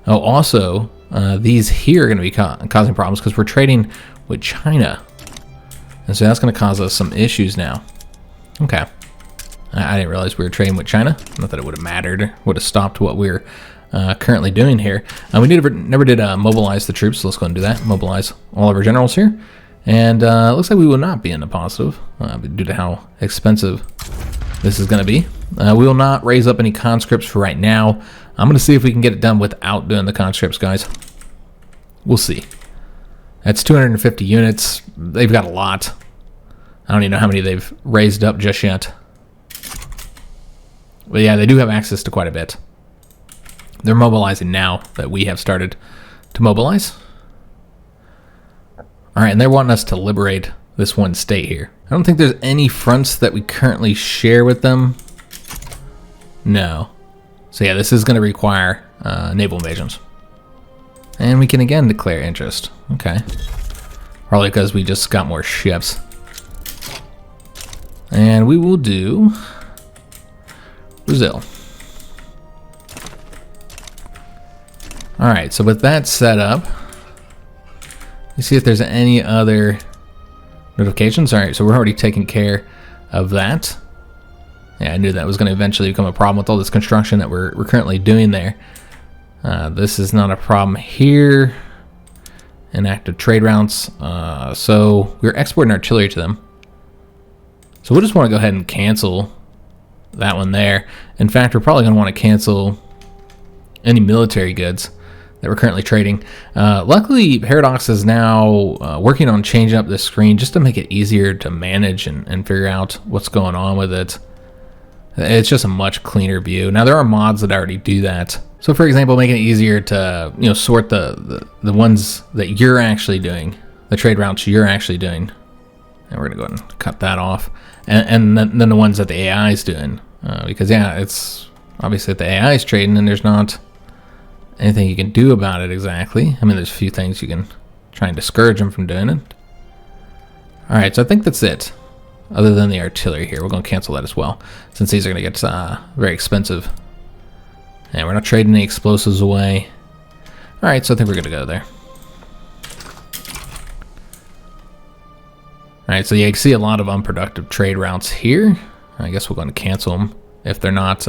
Oh, also, these here are going to be causing problems because we're trading with China. And so that's going to cause us some issues now. Okay. I didn't realize we were trading with China. Not that it would have mattered. Would have stopped what we're currently doing here. We never did mobilize the troops, so let's go and do that. Mobilize all of our generals here. And it looks like we will not be in the positive due to how expensive this is going to be. We will not raise up any conscripts for right now. I'm going to see if we can get it done without doing the conscripts, guys. We'll see. That's 250 units. They've got a lot. I don't even know how many they've raised up just yet. But yeah, they do have access to quite a bit. They're mobilizing now that we have started to mobilize. All right, and they're wanting us to liberate this one state here. I don't think there's any fronts that we currently share with them. No. So yeah, this is going to require naval invasions. And we can again declare interest. Okay. Probably because we just got more ships. And we will do Brazil. Alright, so with that set up, let's see if there's any other notifications. Alright, so we're already taking care of that. Yeah, I knew that was going to eventually become a problem with all this construction that we're currently doing there. This is not a problem here. Inactive trade routes. So we're exporting artillery to them. So we'll just want to go ahead and cancel that one there. In fact, we're probably going to want to cancel any military goods that we're currently trading. Luckily, Paradox is now working on changing up this screen just to make it easier to manage and figure out what's going on with it. It's just a much cleaner view. Now, there are mods that already do that. So, for example, making it easier to sort the ones that you're actually doing, the trade routes you're actually doing. And we're going to go ahead and cut that off. And then the ones that the AI is doing. Because, yeah, it's obviously that the AI is trading and there's not anything you can do about it exactly. I mean, there's a few things you can try and discourage them from doing it. All right, so I think that's it. Other than the artillery here, we're going to cancel that as well, since these are going to get very expensive. And we're not trading any explosives away. All right, so I think we're going to go there. All right, so yeah, you can see a lot of unproductive trade routes here. I guess we're going to cancel them if they're not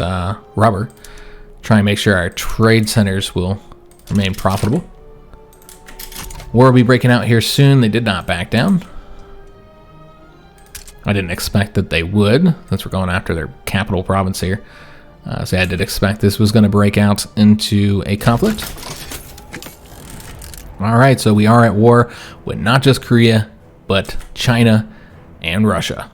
rubber. Try and make sure our trade centers will remain profitable. War will be breaking out here soon. They did not back down. I didn't expect that they would, since we're going after their capital province here. So yeah, I did expect this was going to break out into a conflict. All right, so we are at war with not just Korea, but China and Russia.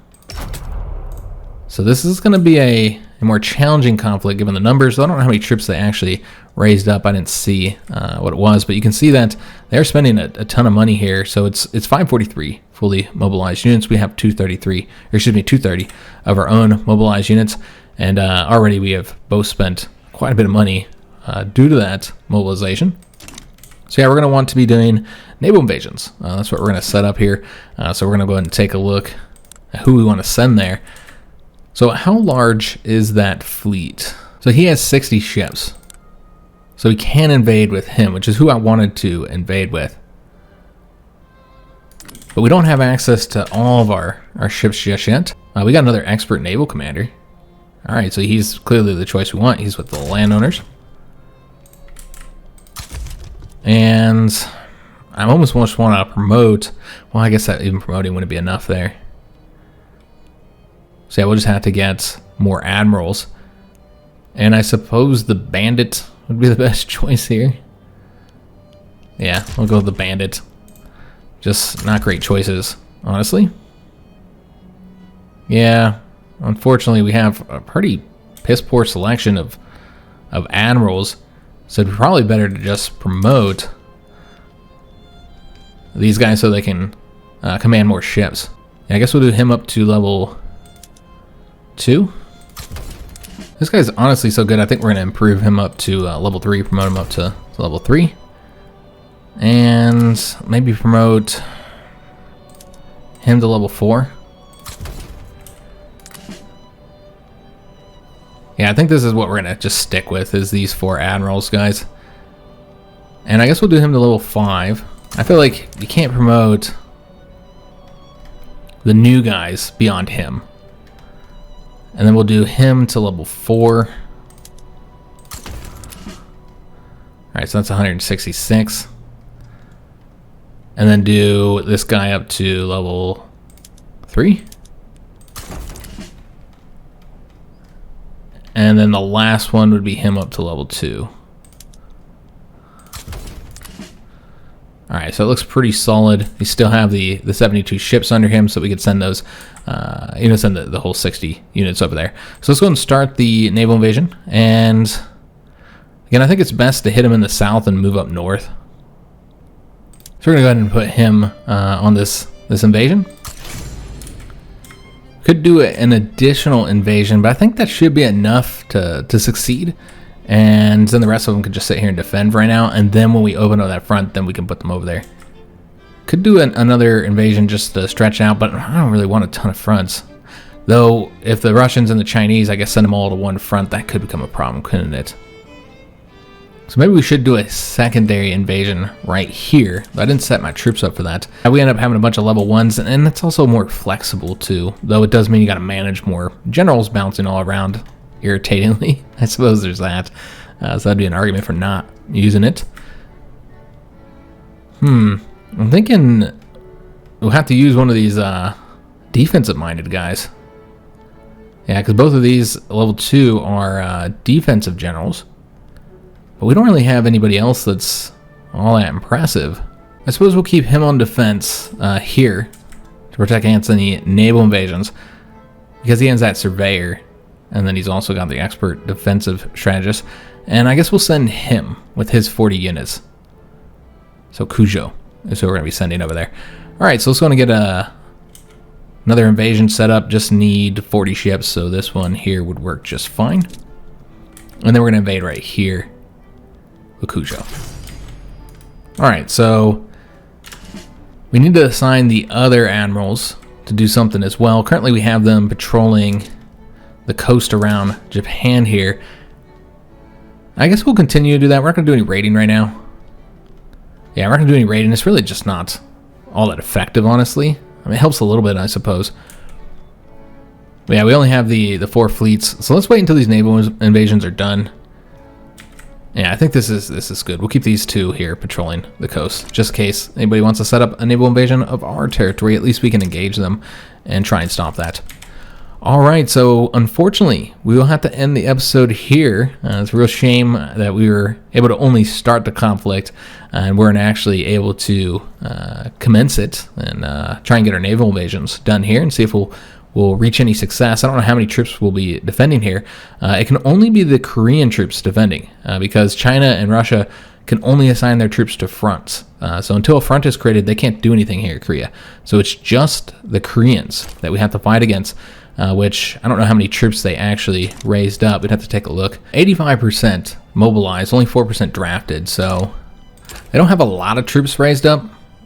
So this is going to be a more challenging conflict given the numbers. I don't know how many troops they actually raised up. I didn't see what it was, but you can see that they're spending a ton of money here. So it's 543 fully mobilized units. We have 230 of our own mobilized units, and already we have both spent quite a bit of money due to that mobilization. So yeah, we're going to want to be doing naval invasions. That's what we're going to set up here. So we're going to go ahead and take a look at who we want to send there. So how large is that fleet? So he has 60 ships. So we can invade with him, which is who I wanted to invade with. But we don't have access to all of our ships just yet. We got another expert naval commander. All right, so he's clearly the choice we want. He's with the landowners. And I almost want to promote. Well, I guess that even promoting wouldn't be enough there. So yeah, we'll just have to get more admirals. And I suppose the bandit would be the best choice here. Yeah, we'll go with the bandit. Just not great choices, honestly. Yeah, unfortunately we have a pretty piss poor selection of admirals. So it'd be probably better to just promote these guys so they can command more ships. Yeah, I guess we'll do him up to level 2. This guy's honestly so good, I think we're going to improve him up to level 3, promote him up to level 3. And maybe promote him to level 4. Yeah, I think this is what we're going to just stick with, is these 4 admirals, guys. And I guess we'll do him to level 5. I feel like you can't promote the new guys beyond him. And then we'll do him to level 4. Alright, so that's 166. And then do this guy up to level 3. And then the last one would be him up to level 2. Alright, so it looks pretty solid. We still have the 72 ships under him, so we could send those, send the whole 60 units over there. So let's go and start the naval invasion. And again, I think it's best to hit him in the south and move up north. So we're going to go ahead and put him on this invasion. Could do an additional invasion, but I think that should be enough to succeed. And then the rest of them could just sit here and defend right now. And then when we open up that front, then we can put them over there. Could do another invasion just to stretch out, but I don't really want a ton of fronts. Though, if the Russians and the Chinese, I guess, send them all to one front, that could become a problem, couldn't it? So maybe we should do a secondary invasion right here. I didn't set my troops up for that. We end up having a bunch of level 1s, and it's also more flexible too. Though it does mean you got to manage more generals bouncing all around. Irritatingly, I suppose there's that. So that'd be an argument for not using it. I'm thinking we'll have to use one of these defensive-minded guys. Yeah, because both of these level 2 are defensive generals. But we don't really have anybody else that's all that impressive. I suppose we'll keep him on defense here to protect against any naval invasions, because he has that surveyor. And then he's also got the expert defensive strategist. And I guess we'll send him with his 40 units. So Cujo is who we're going to be sending over there. Alright, so let's go and get another invasion set up. Just need 40 ships, so this one here would work just fine. And then we're going to invade right here with Cujo. Alright, so we need to assign the other admirals to do something as well. Currently we have them patrolling the coast around Japan here. I guess we'll continue to do that. We're not going to do any raiding right now. Yeah, we're not going to do any raiding. It's really just not all that effective, honestly. I mean, it helps a little bit, I suppose. But yeah, we only have the 4 fleets. So let's wait until these naval invasions are done. Yeah, I think this is good. We'll keep these 2 here patrolling the coast, just in case anybody wants to set up a naval invasion of our territory. At least we can engage them and try and stop that. All right, so unfortunately, we will have to end the episode here. It's a real shame that we were able to only start the conflict and weren't actually able to commence it and try and get our naval invasions done here and see if we'll reach any success. I don't know how many troops we'll be defending here. It can only be the Korean troops defending because China and Russia can only assign their troops to fronts. So until a front is created, they can't do anything here in Korea. So it's just the Koreans that we have to fight against. Which I don't know how many troops they actually raised up. We'd have to take a look. 85% mobilized, only 4% drafted, so they don't have a lot of troops raised up.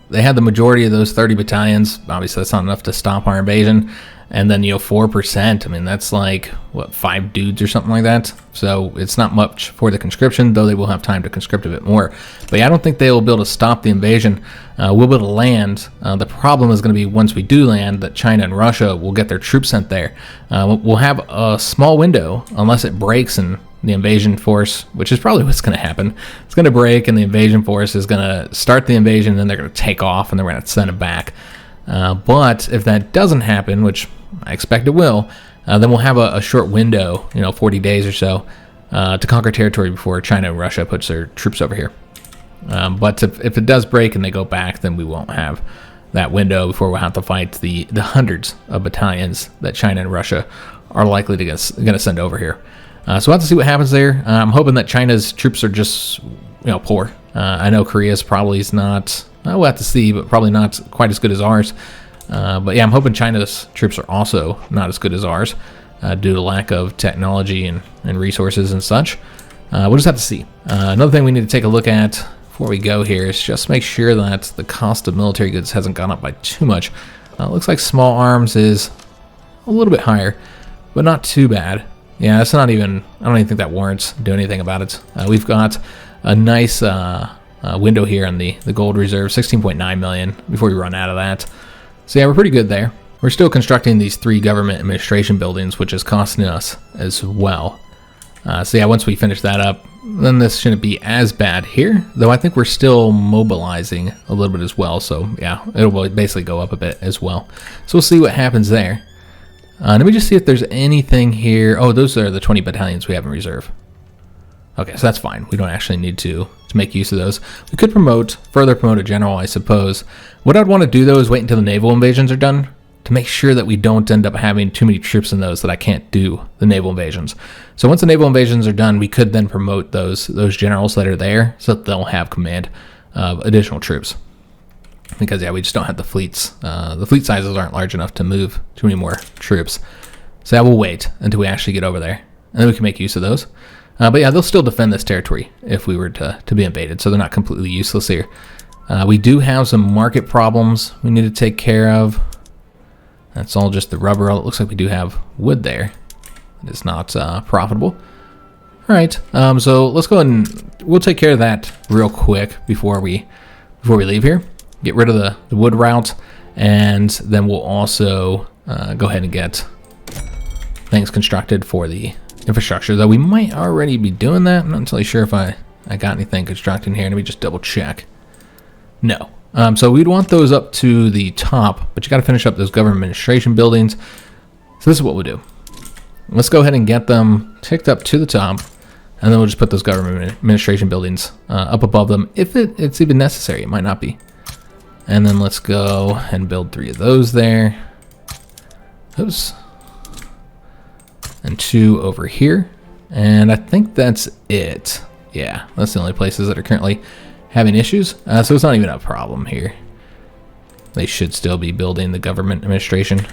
They had the majority of those 30 battalions. Obviously, that's not enough to stop our invasion. And then, 4%, I mean, that's like, 5 dudes or something like that? So it's not much for the conscription, though they will have time to conscript a bit more. But yeah, I don't think they will be able to stop the invasion. We'll be able to land. The problem is going to be once we do land, that China and Russia will get their troops sent there. We'll have a small window, unless it breaks and the invasion force, which is probably what's going to happen. It's going to break and the invasion force is going to start the invasion, and then they're going to take off and then we're going to send it back. But if that doesn't happen, which I expect it will, then we'll have a short window, 40 days or so, to conquer territory before China and Russia puts their troops over here. But if it does break and they go back, then we won't have that window before we'll have to fight the hundreds of battalions that China and Russia are likely to going to send over here. So we'll have to see what happens there. I'm hoping that China's troops are just, poor. I know Korea's probably is not, we'll have to see, but probably not quite as good as ours. But yeah, I'm hoping China's troops are also not as good as ours due to lack of technology and resources and such. We'll just have to see. Another thing we need to take a look at before we go here is just make sure that the cost of military goods hasn't gone up by too much. Looks like small arms is a little bit higher, but not too bad. Yeah, it's not even, I don't even think that warrants doing anything about it. We've got a nice window here on the gold reserve, 16.9 million before we run out of that. So yeah, we're pretty good there. We're still constructing these 3 government administration buildings, which is costing us as well. So yeah, once we finish that up, then this shouldn't be as bad here, though I think we're still mobilizing a little bit as well. So yeah, it'll basically go up a bit as well. So we'll see what happens there. Let me just see if there's anything here. Oh, those are the 20 battalions we have in reserve. Okay, so that's fine. We don't actually need to make use of those. We could further promote a general, I suppose. What I'd want to do, though, is wait until the naval invasions are done to make sure that we don't end up having too many troops in those that I can't do the naval invasions. So once the naval invasions are done, we could then promote those generals that are there so that they'll have command of additional troops. Because, yeah, we just don't have the fleets. The fleet sizes aren't large enough to move too many more troops. So yeah, we'll wait until we actually get over there, and then we can make use of those. But yeah, they'll still defend this territory if we were to be invaded, so they're not completely useless here. We do have some market problems we need to take care of. That's all just the rubber. It looks like we do have wood there. It's not profitable. All right, so let's go ahead and we'll take care of that real quick before we leave here. Get rid of the wood route, and then we'll also go ahead and get things constructed for the infrastructure, though we might already be doing that. I'm not entirely sure if I got anything constructed here. Let me just double check. No. So we'd want those up to the top, but you got to finish up those government administration buildings. So this is what we'll do. Let's go ahead and get them ticked up to the top, and then we'll just put those government administration buildings up above them if it's even necessary. It might not be. And then let's go and build 3 of those there. Those. And 2 over here. And I think that's it. Yeah, that's the only places that are currently having issues. So it's not even a problem here. They should still be building the government administration.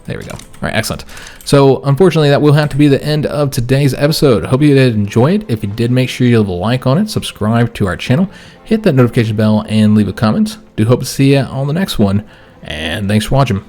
There we go. All right, excellent. So unfortunately, that will have to be the end of today's episode. Hope you did enjoy it. If you did, make sure you leave a like on it, subscribe to our channel, hit that notification bell, and leave a comment. Do hope to see you on the next one. And thanks for watching.